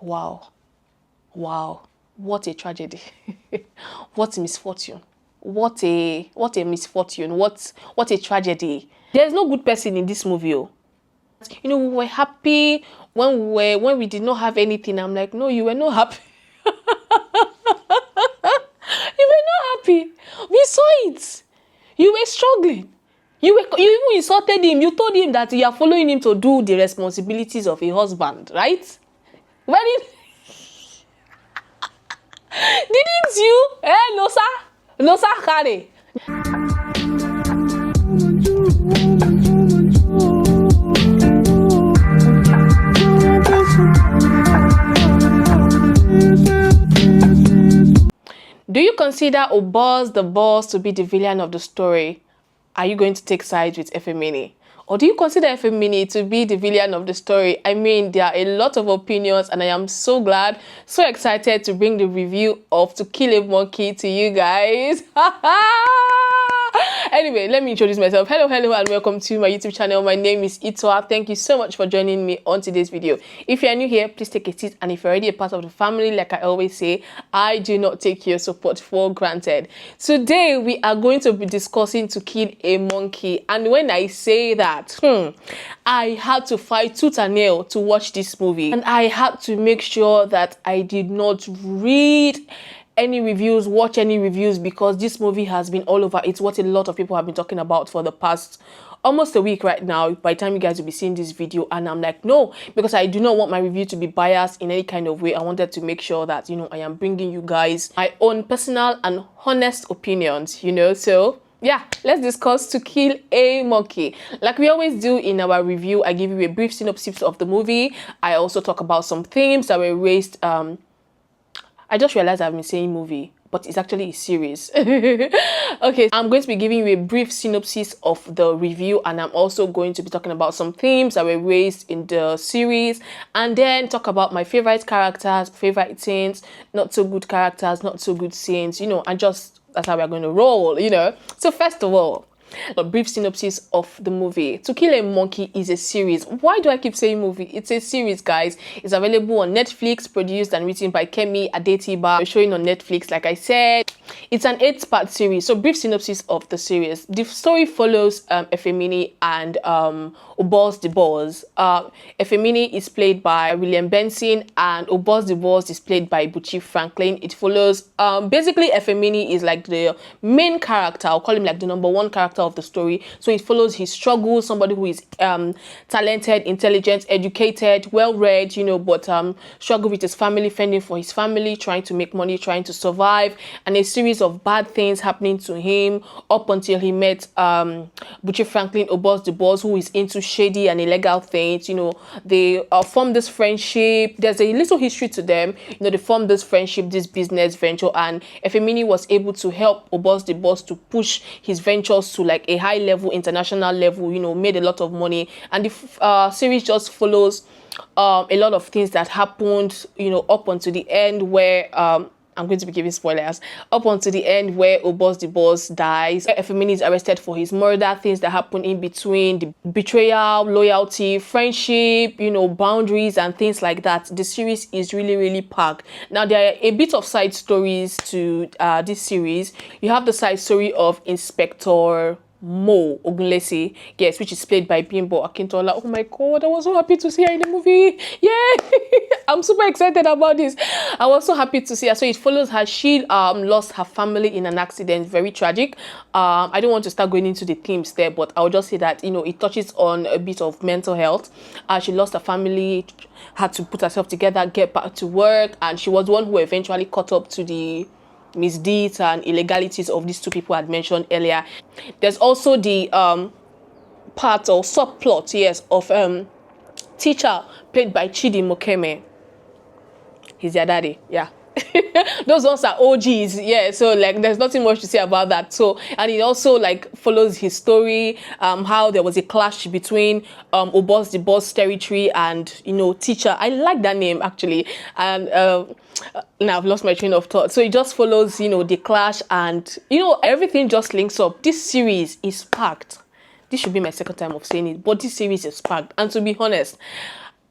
Wow. Wow. What a tragedy. What a misfortune. What a misfortune. What a tragedy. There's no good person in this movie. Oh. You know, we were happy when we did not have anything. I'm like, no, you were not happy. You were not happy. We saw it. You were struggling. You even insulted him. You told him that you are following him to do the responsibilities of a husband, right? When didn't you? No sir. No sir, Kare. Do you consider Obos the boss to be the villain of the story? Are you going to take sides with Efemini? Or do you consider Efemini to be the villain of the story? I mean, there are a lot of opinions and I am so glad, so excited to bring the review of To Kill a Monkey to you guys. Anyway, let me introduce myself. Hello and welcome to my YouTube channel. My name is Itoa. Thank you so much for joining me on today's video. If you are new here, please take a seat, and if you're already a part of the family, like I always say, I do not take your support for granted. Today we are going to be discussing To Kill a Monkey, and when I say that, I had to fight tooth and nail to watch this movie, and I had to make sure that I did not read any reviews, watch any reviews, because this movie has been all over. It's what a lot of people have been talking about for the past almost a week right now, by the time you guys will be seeing this video. And I'm like, no, because I do not want my review to be biased in any kind of way. I wanted to make sure that, you know, I am bringing you guys my own personal and honest opinions, you know. So yeah, let's discuss To Kill a Monkey. Like we always do in our review, I give you a brief synopsis of the movie. I also talk about some themes that were raised. I just realized I've been saying movie, but it's actually a series. Okay, I'm going to be giving you a brief synopsis of the review, and I'm also going to be talking about some themes that were raised in the series, and then talk about my favorite characters, favorite scenes, not so good characters, not so good scenes, you know, and just that's how we're going to roll, you know. So first of all, a brief synopsis of the movie. To Kill a Monkey is a series. Why do I keep saying movie? It's a series, guys. It's available on Netflix, produced and written by Kemi Adetiba. Showing on Netflix, like I said. It's an 8-part series. So brief synopsis of the series. The story follows Efemini and Obos the Boss. Efemini is played by William Benson, and Obos the Boss is played by Buchi Franklin. It follows basically Efemini is like the main character. I'll call him like the #1 character of the story. So it follows his struggles, somebody who is talented, intelligent, educated, well-read, you know, but struggle with his family, fending for his family, trying to make money, trying to survive, and a series of bad things happening to him up until he met Buchi Franklin, Obos the Boss, who is into shady and illegal things. You know, they form this friendship. There's a little history to them. You know, they form this friendship, this business venture, and Efemini was able to help Obos the Boss to push his ventures to like a high level, international level, you know, made a lot of money. And the series just follows a lot of things that happened, you know, up until the end where I'm going to be giving spoilers, up until the end where Obos the Boss dies. Efemini is arrested for his murder, things that happen in between, the betrayal, loyalty, friendship, you know, boundaries and things like that. The series is really, really packed. Now, there are a bit of side stories to this series. You have the side story of Inspector Mo Ogunlesi, yes, which is played by Bimbo Akintola. Oh my god, I was so happy to see her in the movie. Yeah, I'm super excited about this. I was so happy to see her. So it follows her. She lost her family in an accident, very tragic. I don't want to start going into the themes there, but I'll just say that, you know, it touches on a bit of mental health. She lost her family, had to put herself together, get back to work, and she was the one who eventually caught up to the misdeeds and illegalities of these two people I had mentioned earlier. There's also the part or subplot, yes, of teacher played by Chidi Mokeme. He's their daddy, yeah. Those ones are OGs, yeah. So like, there's nothing much to say about that. So, and it also like follows his story, how there was a clash between Obos the Boss territory and, you know, teacher. I like that name actually, and now I've lost my train of thought. So it just follows, you know, the clash, and you know, everything just links up. This series is packed. This should be my second time of saying it, but this series is packed. And to be honest,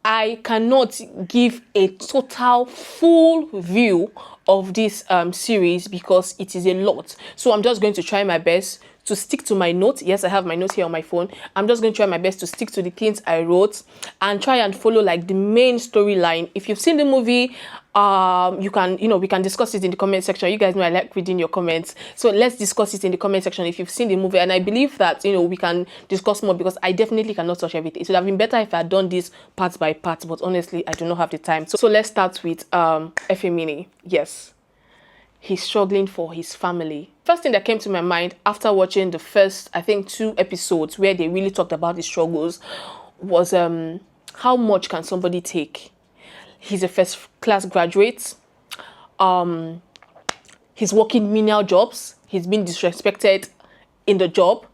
I cannot give a total full view of this series because it is a lot. So I'm just going to try my best to stick to my notes. Yes, I have my notes here on my phone. I'm just going to try my best to stick to the things I wrote and try and follow like the main storyline. If you've seen the movie, you can, we can discuss it in the comment section. You guys know I like reading your comments, so let's discuss it in the comment section if you've seen the movie. And I believe that we can discuss more because I definitely cannot touch everything. It would have been better if I had done this part by part, but honestly I do not have the time. So let's start with Efemini. Yes, he's struggling for his family. First thing that came to my mind after watching the first, I think, 2 episodes where they really talked about the struggles was how much can somebody take? He's a first class graduate. He's working menial jobs. He's been disrespected in the job.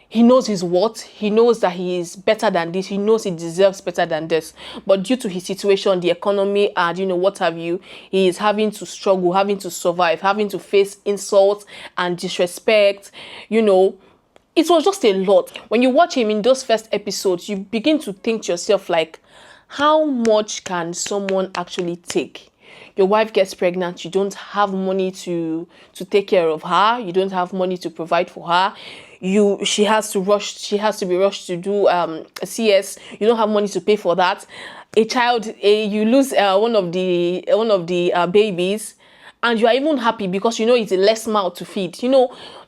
He knows his worth. He knows that he is better than this. He knows he deserves better than this. But due to his situation, the economy, and what have you, he is having to struggle, having to survive, having to face insults and disrespect. It was just a lot. When you watch him in those first episodes, you begin to think to yourself like, how much can someone actually take? Your wife gets pregnant, you don't have money to take care of her, you don't have money to provide for her. She has to be rushed to do a CS. You don't have money to pay for that. You lose one of the babies, and you are even happy because it's a less mouth to feed.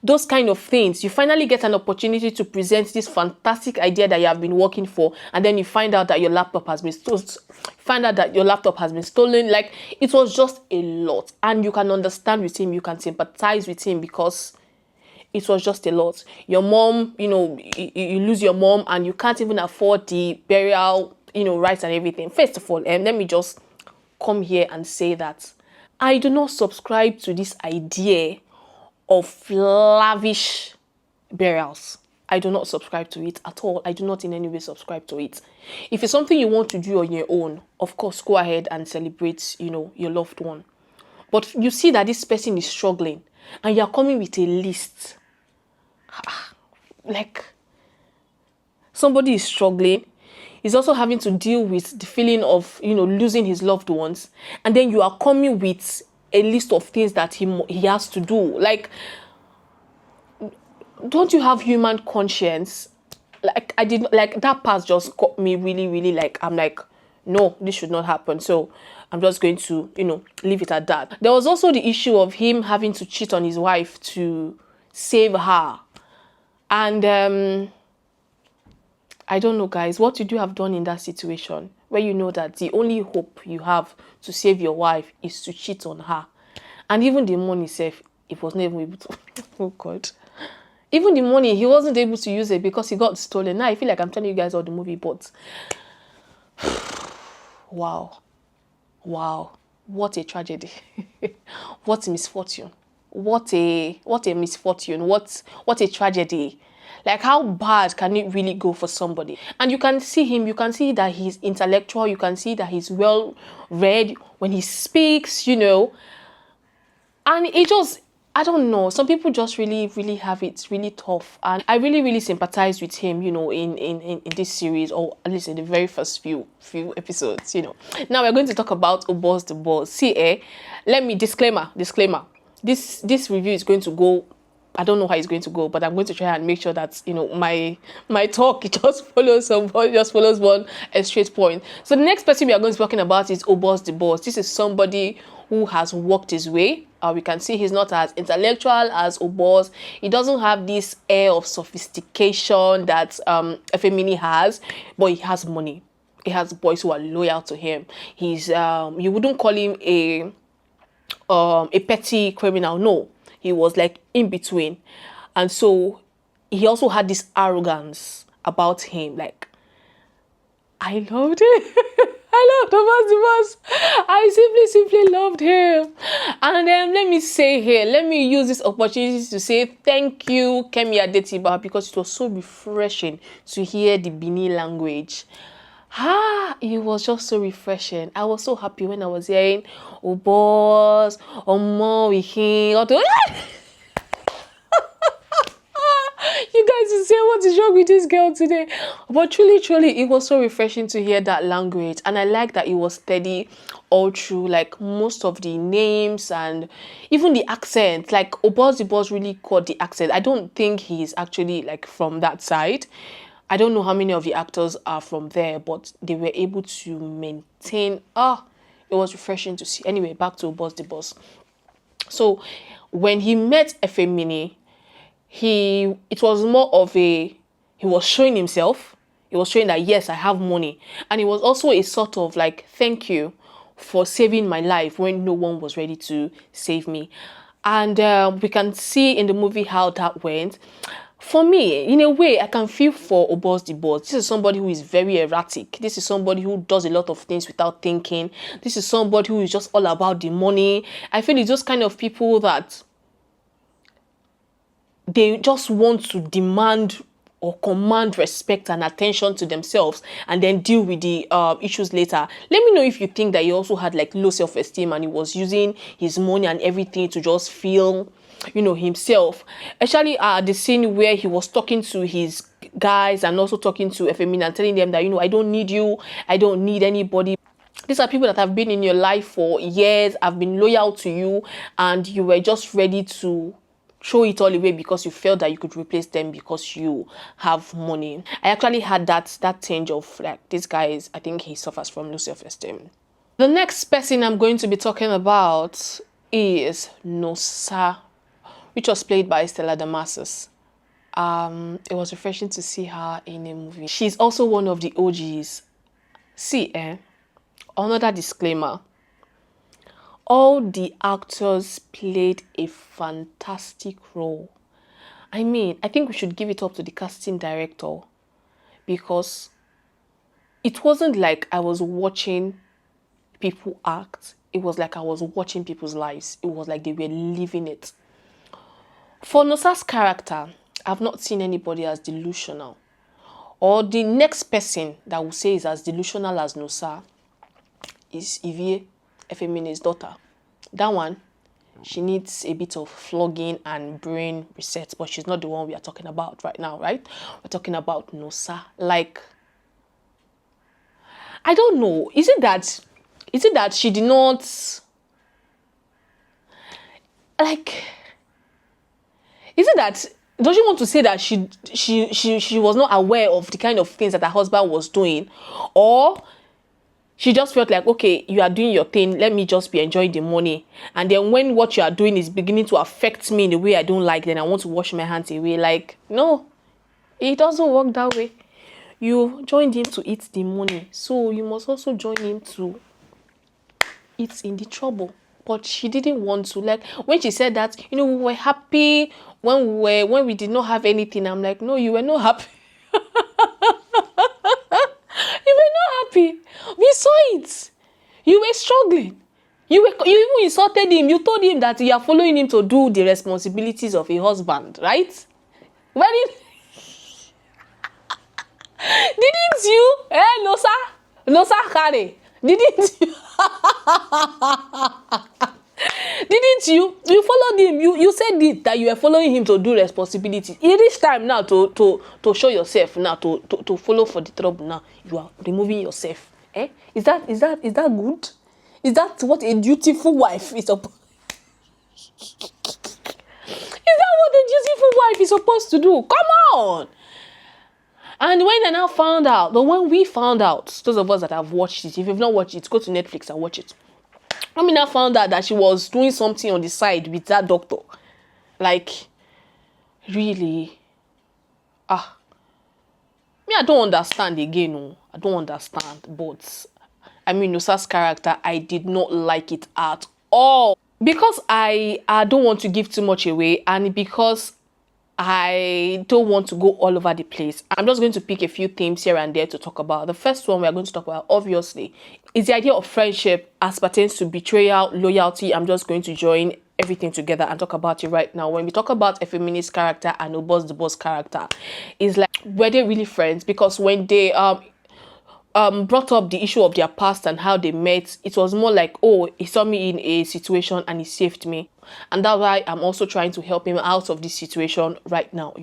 Those kind of things. You finally get an opportunity to present this fantastic idea that you have been working for, and then you find out that your laptop has been stolen. Like, it was just a lot, and you can understand with him, you can sympathize with him because it was just a lot. Your mom, you lose your mom, and you can't even afford the burial, rights and everything. First of all, let me just come here and say that I do not subscribe to this idea of lavish burials. I do not subscribe to it at all. I do not in any way subscribe to it. If it's something you want to do on your own, of course, go ahead and celebrate, your loved one. But you see that this person is struggling, and you're coming with a list. Like, somebody is struggling. He's also having to deal with the feeling of, losing his loved ones. And then you are coming with a list of things that he has to do. Like, don't you have human conscience? Like, that part just got me really, really, I'm like, no, this should not happen. So I'm just going to, leave it at that. There was also the issue of him having to cheat on his wife to save her. And I don't know, guys, what would you have done in that situation where you know that the only hope you have to save your wife is to cheat on her? And even the money itself, he was not even able to. Oh, God. Even the money, he wasn't able to use it because he got stolen. Now I feel like I'm telling you guys all the movie, but wow. What a tragedy. What a misfortune. What a misfortune. What a tragedy. Like, how bad can it really go for somebody? And you can see him, you can see that he's intellectual, you can see that he's well read when he speaks, And it just, I don't know, some people just really, really have it really tough. And I really, really sympathize with him, in this series, or at least in the very first few episodes, Now we're going to talk about Oboz the Boss. See, let me, disclaimer. This review is going to go, I don't know how it's going to go, but I'm going to try and make sure that, my talk, it just follows one straight point. So the next person we are going to be talking about is Oboz the Boss. This is somebody who has worked his way. We can see he's not as intellectual as Oboz. He doesn't have this air of sophistication that Efemini has, but he has money. He has boys who are loyal to him. He's you wouldn't call him a petty criminal. No, he was like in between, and so he also had this arrogance about him. Like, I loved it. I loved Oboz the Boss. I simply loved him. And then let me use this opportunity to say thank you, Kemi Adetiba, because it was so refreshing to hear the Bini language. It was just so refreshing. I was so happy when I was hearing Oboz, Omo, Wihin, you guys will say, what is wrong with this girl today? But truly, it was so refreshing to hear that language. And I like that it was steady all through, like most of the names and even the accent. Like the boss really caught the accent. I don't think he's actually like from that side. I don't know how many of the actors are from there, but they were able to maintain. It was refreshing to see. Anyway, back to the boss. So when he met Efemini, it was more of he was showing himself. He was showing that, yes, I have money. And it was also a sort of like, thank you for saving my life when no one was ready to save me. And we can see in the movie how that went. For me, in a way, I can feel for Obos the boss. This is somebody who is very erratic. This is somebody who does a lot of things without thinking. This is somebody who is just all about the money. I feel it's those kind of people that they just want to demand or command respect and attention to themselves and then deal with the issues later. Let me know if you think that he also had like low self-esteem and he was using his money and everything to just feel, himself. Especially the scene where he was talking to his guys and also talking to Efemina and telling them that, I don't need you, I don't need anybody. These are people that have been in your life for years, have been loyal to you, and you were just ready to throw it all away because you felt that you could replace them because you have money. I actually had that tinge of like, this guy is, I think he suffers from low self-esteem. The next person I'm going to be talking about is Nosa, which was played by Stella Damasus. It was refreshing to see her in a movie. She's also one of the OGs. See, another disclaimer. All the actors played a fantastic role. I mean, I think we should give it up to the casting director because it wasn't like I was watching people act. It was like I was watching people's lives. It was like they were living it. For Nosa's character, I've not seen anybody as delusional. Or the next person that will say is as delusional as Nosa is Ivie, Efemini's daughter. That one, she needs a bit of flogging and brain reset, but she's not the one we are talking about right now, right? We're talking about Nosa. Like, I don't know. Is it that she did not, like, is it that, does she want to say that she was not aware of the kind of things that her husband was doing? Or she just felt like, okay, you are doing your thing, let me just be enjoying the money. And then when what you are doing is beginning to affect me in a way I don't like, then I want to wash my hands away. Like, no, it doesn't work that way. You joined him to eat the money, so you must also join him to eat in the trouble. But she didn't want to. Like, when she said that, we were happy when we did not have anything. I'm like, no, you were not happy. You were not happy. We saw it. You were struggling. You even insulted him. You told him that you are following him to do the responsibilities of a husband, right? Didn't you? Nosa Kare. Didn't you? Didn't you? You followed him. You said it, that you were following him to do responsibility. It is time now to show yourself now, to follow for the trouble now. You are removing yourself. Is that good? Is that what a dutiful wife is supposed? Is that what a dutiful wife is supposed to do? Come on. And when we found out, those of us that have watched it, if you've not watched it, go to Netflix and watch it. When we now found out that she was doing something on the side with that doctor, like, really, me, I don't understand again. No, I don't understand. But I mean, Nosa's character, I did not like it at all because I don't want to give too much away, and because I don't want to go all over the place. I'm just going to pick a few themes here and there to talk about. The first one we are going to talk about, obviously, is the idea of friendship as pertains to betrayal, loyalty. I'm just going to join everything together and talk about it right now. When we talk about Efemini's character and Obos the boss character, is like, were they really friends? Because when they brought up the issue of their past and how they met. It was more like, oh, he saw me in a situation and he saved me, and that's why I'm also trying to help him out of this situation right now.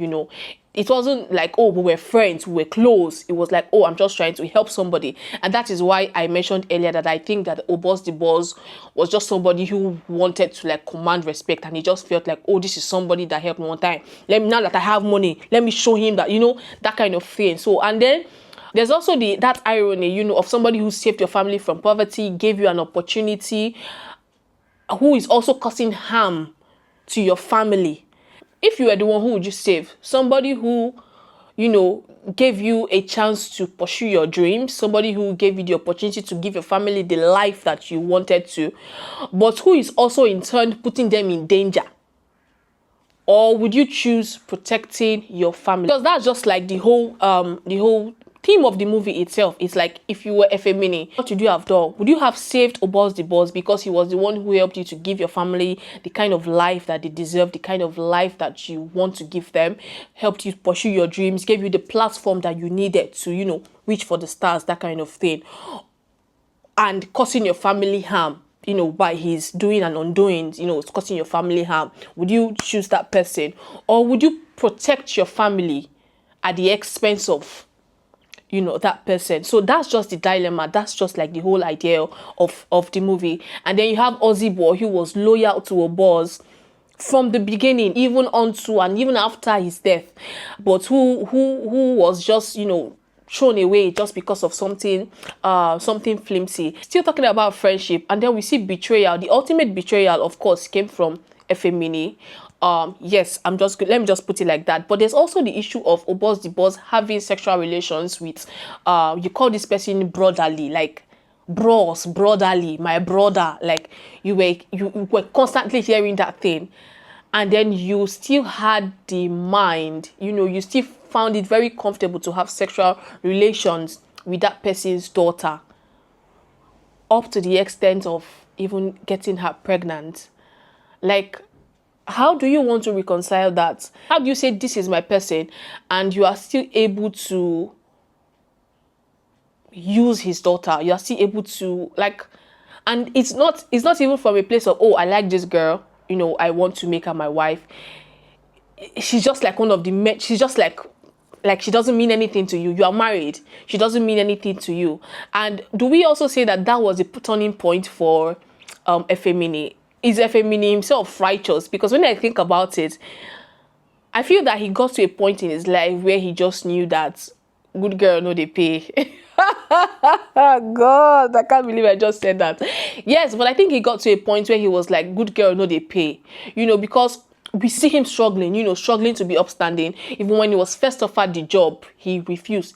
It wasn't like, oh, we were friends, we were close. It was like, oh, I'm just trying to help somebody. And that is why I mentioned earlier that I think that Obos the Boss was just somebody who wanted to like command respect, and he just felt like, oh, this is somebody that helped me one time. Now that I have money, let me show him that, that kind of thing. So, and then there's also that irony, of somebody who saved your family from poverty, gave you an opportunity, who is also causing harm to your family. If you were the one, who would you save? Somebody who, gave you a chance to pursue your dreams, somebody who gave you the opportunity to give your family the life that you wanted to, but who is also in turn putting them in danger? Or would you choose protecting your family? Because that's just like the whole theme of the movie itself. It's like, if you were Efemini, what would you have done? Would you have saved Obos the Boss because he was the one who helped you to give your family the kind of life that they deserve, the kind of life that you want to give them, helped you pursue your dreams, gave you the platform that you needed to, reach for the stars, that kind of thing, and causing your family harm, by his doing and undoing, it's causing your family harm? Would you choose that person? Or would you protect your family at the expense of that person? So that's just the dilemma. That's just like the whole idea of the movie. And then you have Ozzy Boy, who was loyal to a boss from the beginning, even onto and even after his death, but who was just thrown away just because of something flimsy. Still talking about friendship, and then we see betrayal. The ultimate betrayal, of course, came from Efemini. Yes, let me just put it like that. But there's also the issue of Obos the Boss having sexual relations with, you call this person brotherly, like bros, brotherly, my brother. Like you were constantly hearing that thing, and then you still had the mind, you still found it very comfortable to have sexual relations with that person's daughter, up to the extent of even getting her pregnant. Like, how do you want to reconcile that? How do you say this is my person and you are still able to use his daughter? You are still able to, like, and it's not even from a place of, oh, I like this girl, I want to make her my wife. She's just like one of the men. She's just like she doesn't mean anything to you. You are married. She doesn't mean anything to you. And do we also say that that was a turning point for Efemini? Is Efemini himself righteous? Because when I think about it, I feel that he got to a point in his life where he just knew that good girl no they pay. God, I can't believe I just said that. Yes, but I think he got to a point where he was like, good girl no they pay. Because we see him struggling, struggling to be upstanding. Even when he was first offered the job, he refused.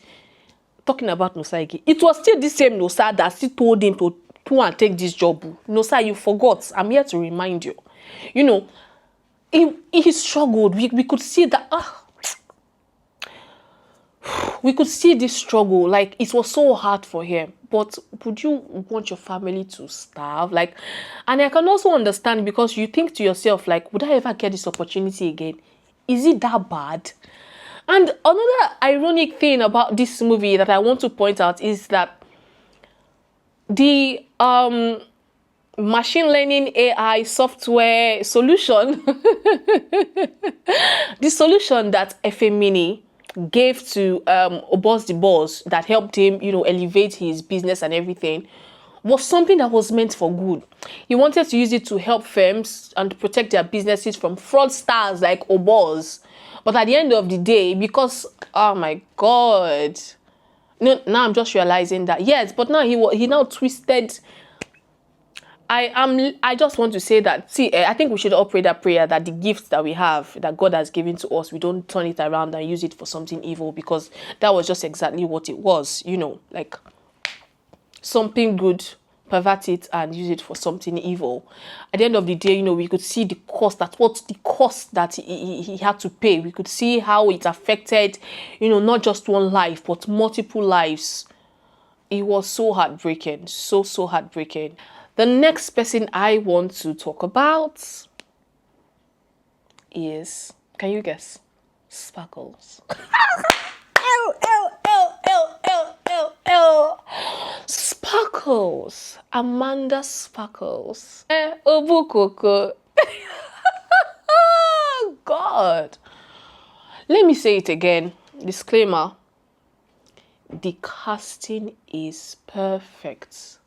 Talking about Nosai, it was still the same Nosa that still told him to and take this job. Nosa, you forgot. I'm here to remind you. He struggled. We could see that. We could see this struggle. Like, it was so hard for him. But would you want your family to starve? Like, and I can also understand, because you think to yourself, like, would I ever get this opportunity again? Is it that bad? And another ironic thing about this movie that I want to point out is that the machine learning AI software solution, the solution that Efemini gave to Obos the Boss that helped him, elevate his business and everything, was something that was meant for good. He wanted to use it to help firms and protect their businesses from fraudsters like Obos. But at the end of the day, because, oh my God, now I'm just realizing that, yes, but now he now twisted. I just want to say that, see, I think we should all pray that prayer that the gifts that we have, that God has given to us, we don't turn it around and use it for something evil, because that was just exactly what it was, like something good, pervert it and use it for something evil. At the end of the day, we could see the cost, that he had to pay. We could see how it affected, not just one life, but multiple lives. It was so heartbreaking, so heartbreaking. The next person I want to talk about is, can you guess? Sparkles. Sparkles, Amanda Sparkles. Obukoko. Oh, God. Let me say it again. Disclaimer. The casting is perfect.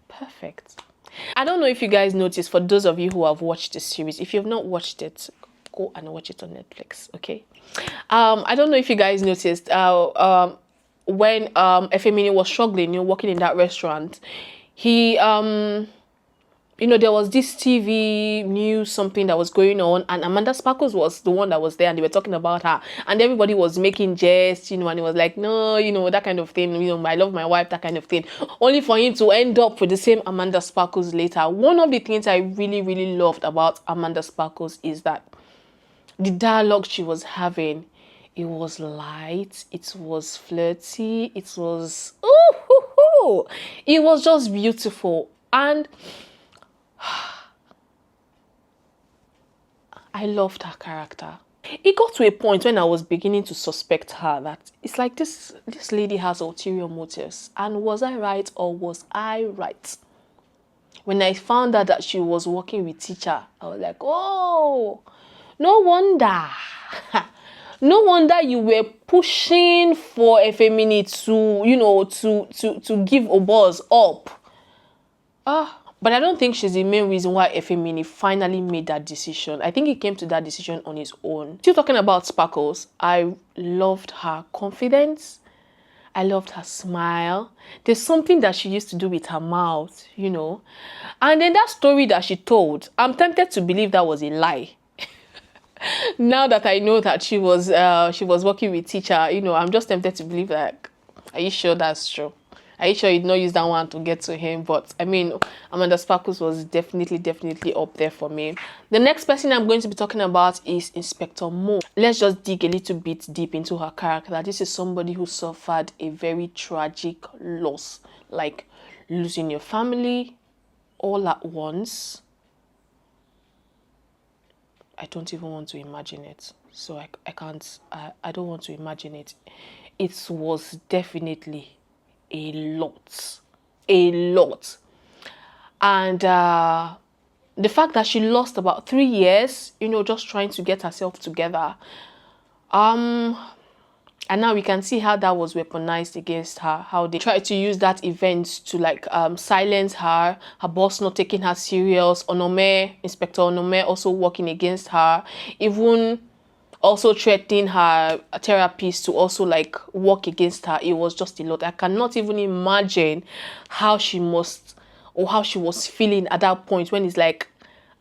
Perfect. I don't know if you guys noticed, for those of you who have watched the series, if you have not watched it, go and watch it on Netflix, okay? I don't know if you guys noticed, when Efemini was struggling, working in that restaurant, he there was this TV news, something that was going on, and Amanda Sparkles was the one that was there, and they were talking about her, and everybody was making jests, and it was like, no, that kind of thing, I love my wife, that kind of thing, only for him to end up with the same Amanda Sparkles later. One of the things I really, really loved about Amanda Sparkles is that the dialogue she was having, it was light, it was flirty, it was, it was just beautiful. And I loved her character. It got to a point when I was beginning to suspect her, that it's like this lady has ulterior motives. And was I right, or was I right? When I found out that she was working with teacher, I was like, oh, no wonder. No wonder you were pushing for Efemini to give Obos up. But I don't think she's the main reason why Efemini finally made that decision. I think he came to that decision on his own. Still talking about Sparkles, I loved her confidence. I loved her smile. There's something that she used to do with her mouth, And then that story that she told, I'm tempted to believe that was a lie. Now that I know that she was working with teacher, I'm just tempted to believe that. Are you sure that's true? Are you sure you did not use that one to get to him? But I mean, Amanda Sparkles was definitely up there for me. The next person I'm going to be talking about is Inspector Mo. Let's just dig a little bit deep into her character. This is somebody who suffered a very tragic loss, like losing your family all at once. I don't even want to imagine it. So I can't, I don't want to imagine it. It was definitely a lot. And the fact that she lost about 3 years, just trying to get herself together. And now we can see how that was weaponized against her, how they tried to use that event to silence her boss not taking her serious, Inspector Onome also working against her, even also threatening her therapist to also work against her. It was just a lot. I cannot even imagine how she was feeling at that point, when it's like,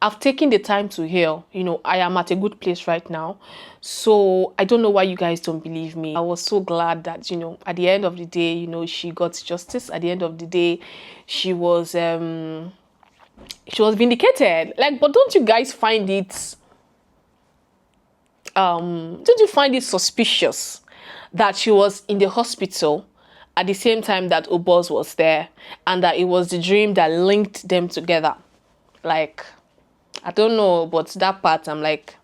I've taken the time to heal. I am at a good place right now. So I don't know why you guys don't believe me. I was so glad that, at the end of the day, she got justice. At the end of the day, she was vindicated. But don't you guys find it, suspicious that she was in the hospital at the same time that Obos was there, and that it was the dream that linked them together? I don't know, but that part, I'm like,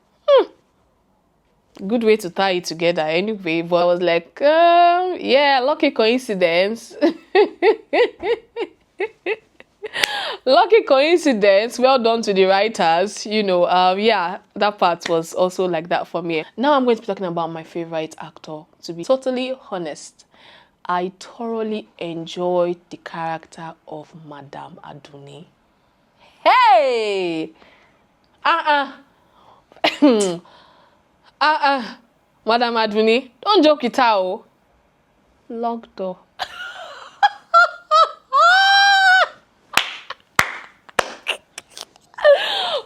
good way to tie it together anyway. But I was like, yeah, lucky coincidence. Lucky coincidence. Well done to the writers. Yeah, that part was also like that for me. Now I'm going to be talking about my favorite actor. To be totally honest, I thoroughly enjoyed the character of Madame Aduni. Hey! Madam Aduni, don't joke it out. Locked door.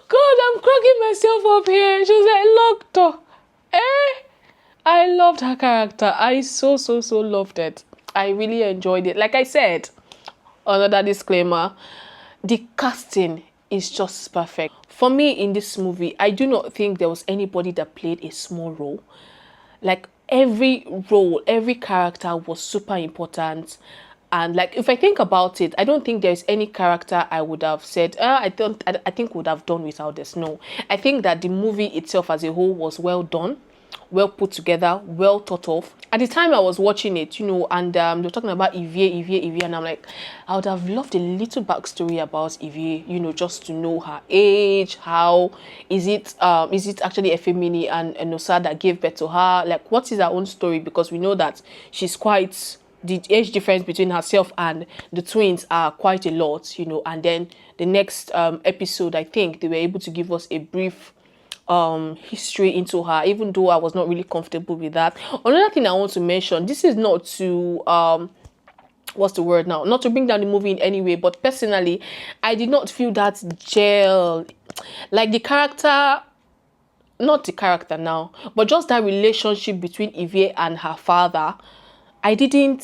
God, I'm cracking myself up here. She was like, locked door. I loved her character. I so loved it. I really enjoyed it. Like I said, another disclaimer, the casting is just perfect. For me, in this movie, I do not think there was anybody that played a small role. Every role, every character was super important. And if I think about it, I don't think there's any character I would have said, I think would have done without this. No, I think that the movie itself as a whole was well done. well put together, well thought of. At the time I was watching it, you know, and they were talking about Evie, and I'm like, I would have loved a little backstory about Evie, you know, just to know her age, how is it actually Efemini and Nosa that gave birth to her, like what is her own story, because we know that she's quite, the age difference between herself and the twins are quite a lot, you know. And then the next episode, I think they were able to give us a brief history into her, even though I was not really comfortable with that. Another thing I want to mention, this is not to what's the word now, not to bring down the movie in any way, but personally I did not feel that gel, like the character, not the character now, but just that relationship between Evie and her father. I don't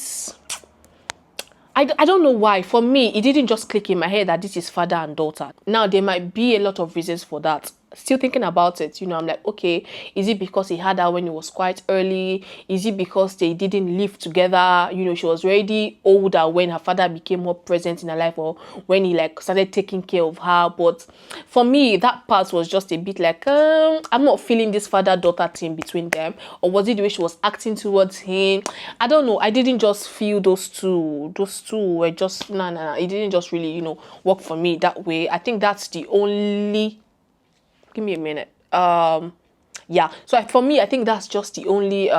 know why. For me, it didn't just click in my head that this is father and daughter. Now, there might be a lot of reasons for that. Still thinking about it, you know, I'm like, okay, is it because he had her when he was quite early? Is it because they didn't live together? You know, she was already older when her father became more present in her life, or when he like started taking care of her. But for me, that part was just a bit like, I'm not feeling this father-daughter thing between them. Or was it the way she was acting towards him? I don't know. I didn't just feel those two. Those two were just, nah. It didn't just really, you know, work for me that way. I think that's the only... Give me a minute. Yeah. So for me, I think that's just the only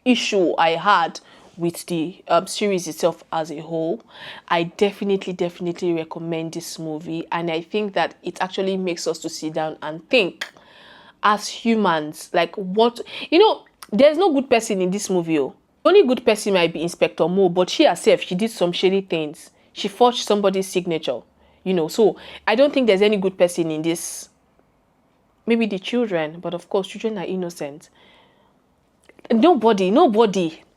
issue I had with the series itself as a whole. I definitely recommend this movie, and I think that it actually makes us to sit down and think as humans, like what, you know, there's no good person in this movie. Oh. The only good person might be Inspector Mo, but she herself, she did some shady things. She forged somebody's signature. You know, so I don't think there's any good person in this. Maybe the children, but of course, children are innocent. Nobody.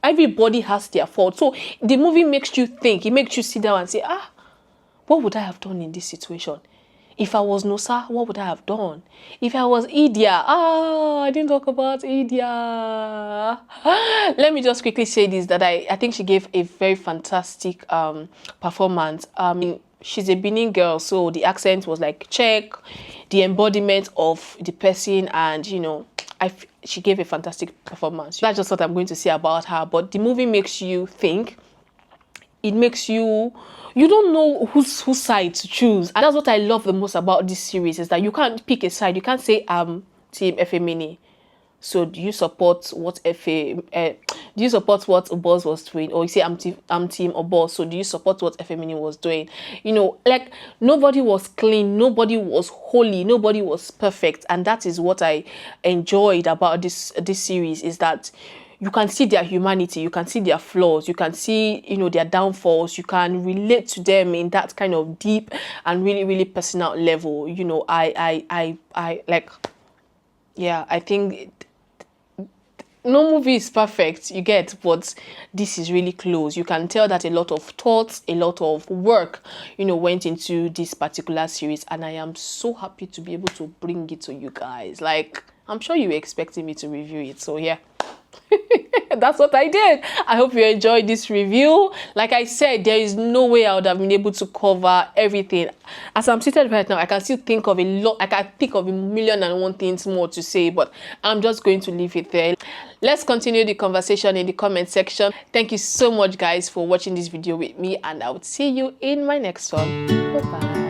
Everybody has their fault. So the movie makes you think. It makes you sit down and say, what would I have done in this situation? If I was Nosa, what would I have done? If I was Idia, I didn't talk about Idia. Let me just quickly say this, that I think she gave a very fantastic performance. She's a Benin girl, so the accent was like check, the embodiment of the person, and you know, she gave a fantastic performance. That's just what I'm going to say about her. But the movie makes you think. It makes you don't know whose side to choose, and that's what I love the most about this series, is that you can't pick a side. You can't say Team Efemini. So do you support what do you support what Obos was doing? Or you say I'm team Obos, so do you support what Efemini was doing? You know, like nobody was clean, nobody was holy, nobody was perfect. And that is what I enjoyed about this series, is that you can see their humanity, you can see their flaws, you can see, you know, their downfalls, you can relate to them in that kind of deep and really personal level. You know, I like, yeah, I think no movie is perfect, you get, but this is really close. You can tell that a lot of thoughts, a lot of work, you know, went into this particular series, and I am so happy to be able to bring it to you guys. Like, I'm sure you were expecting me to review it, so yeah. That's what I did. I hope you enjoyed this review. Like I said, there is no way I would have been able to cover everything. As I'm seated right now, I can still think of a lot. I can think of 1,000,001 things more to say, but I'm just going to leave it there. Let's continue the conversation in the comment section. Thank you so much, guys, for watching this video with me, and I would see you in my next one. Bye-bye.